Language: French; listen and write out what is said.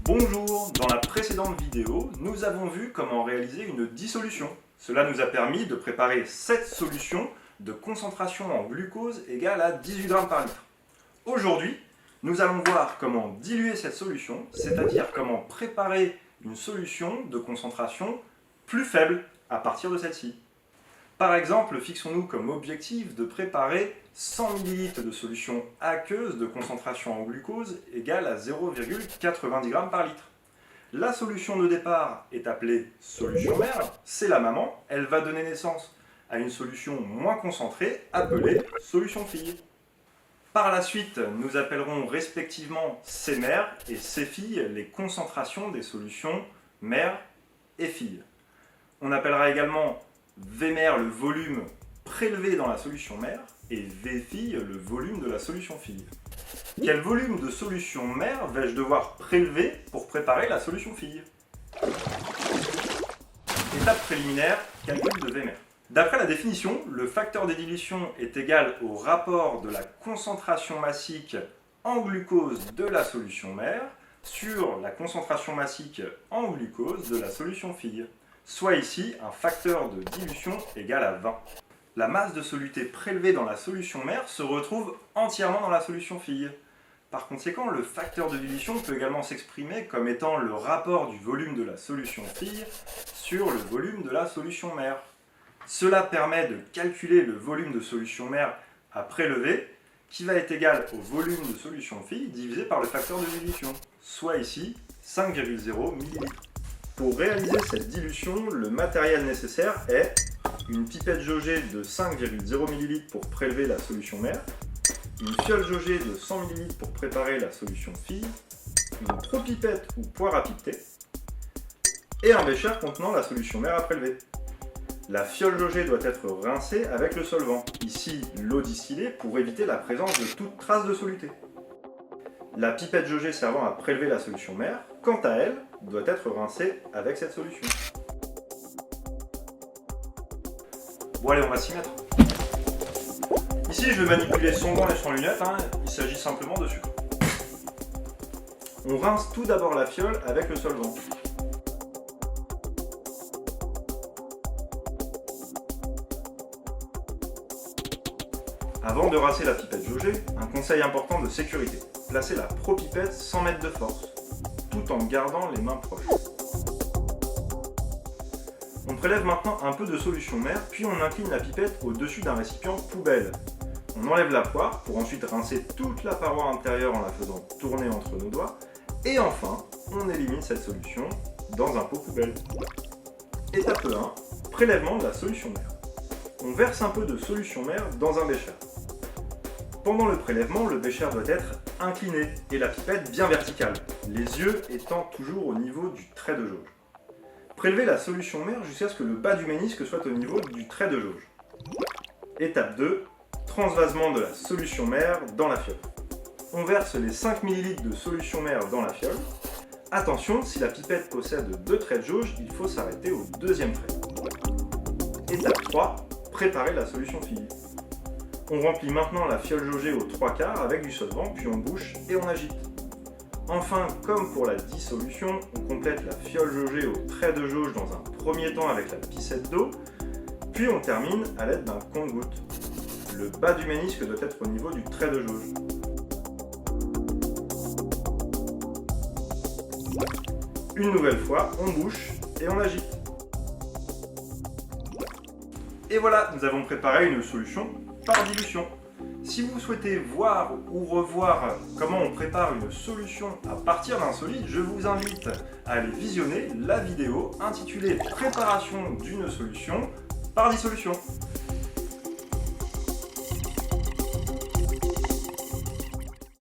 Bonjour, dans la précédente vidéo, nous avons vu comment réaliser une dissolution. Cela nous a permis de préparer cette solution de concentration en glucose égale à 18 g par litre. Aujourd'hui, nous allons voir comment diluer cette solution, c'est-à-dire comment préparer une solution de concentration plus faible à partir de celle-ci. Par exemple, fixons-nous comme objectif de préparer 100 ml de solution aqueuse de concentration en glucose égale à 0,90 g par litre. La solution de départ est appelée solution mère, c'est la maman, elle va donner naissance à une solution moins concentrée appelée solution fille. Par la suite, nous appellerons respectivement C mère et C fille les concentrations des solutions mère et fille. On appellera également V mère le volume prélevé dans la solution mère et V fille le volume de la solution fille. Quel volume de solution mère vais-je devoir prélever pour préparer la solution fille? Étape préliminaire, calcul de V mère. D'après la définition, le facteur de dilution est égal au rapport de la concentration massique en glucose de la solution mère sur la concentration massique en glucose de la solution fille, soit ici un facteur de dilution égal à 20. La masse de soluté prélevée dans la solution mère se retrouve entièrement dans la solution fille. Par conséquent, le facteur de dilution peut également s'exprimer comme étant le rapport du volume de la solution fille sur le volume de la solution mère. Cela permet de calculer le volume de solution mère à prélever, qui va être égal au volume de solution fille divisé par le facteur de dilution, soit ici 5,0 ml. Pour réaliser cette dilution, le matériel nécessaire est une pipette jaugée de 5,0 ml pour prélever la solution mère, une fiole jaugée de 100 ml pour préparer la solution fille, une propipette ou poire à pipeter, et un bécher contenant la solution mère à prélever. La fiole jaugée doit être rincée avec le solvant, ici l'eau distillée pour éviter la présence de toute trace de soluté. La pipette jaugée servant à prélever la solution mère, quant à elle, doit être rincée avec cette solution. Bon allez, on va s'y mettre. Ici, je vais manipuler sans gants et sans lunettes, il s'agit simplement de sucre. On rince tout d'abord la fiole avec le solvant. Avant de rincer la pipette jaugée, un conseil important de sécurité. Placez la propipette sans mettre de force, tout en gardant les mains proches. On prélève maintenant un peu de solution mère, puis on incline la pipette au-dessus d'un récipient poubelle. On enlève la poire pour ensuite rincer toute la paroi intérieure en la faisant tourner entre nos doigts. Et enfin, on élimine cette solution dans un pot poubelle. Étape 1, prélèvement de la solution mère. On verse un peu de solution mère dans un bécher. Pendant le prélèvement, le bécher doit être incliné et la pipette bien verticale, les yeux étant toujours au niveau du trait de jauge. Prélevez la solution mère jusqu'à ce que le bas du ménisque soit au niveau du trait de jauge. Étape 2, transvasement de la solution mère dans la fiole. On verse les 5 ml de solution mère dans la fiole. Attention, si la pipette possède 2 traits de jauge, il faut s'arrêter au deuxième trait. Étape 3, préparer la solution fille. On remplit maintenant la fiole jaugée aux 3/4 avec du solvant, puis on bouche et on agite. Enfin, comme pour la dissolution, on complète la fiole jaugée au trait de jauge dans un premier temps avec la piscette d'eau, puis on termine à l'aide d'un compte-gouttes. Le bas du ménisque doit être au niveau du trait de jauge. Une nouvelle fois, on bouche et on agite. Et voilà, nous avons préparé une solution par dilution. Si vous souhaitez voir ou revoir comment on prépare une solution à partir d'un solide, je vous invite à aller visionner la vidéo intitulée « Préparation d'une solution par dissolution ».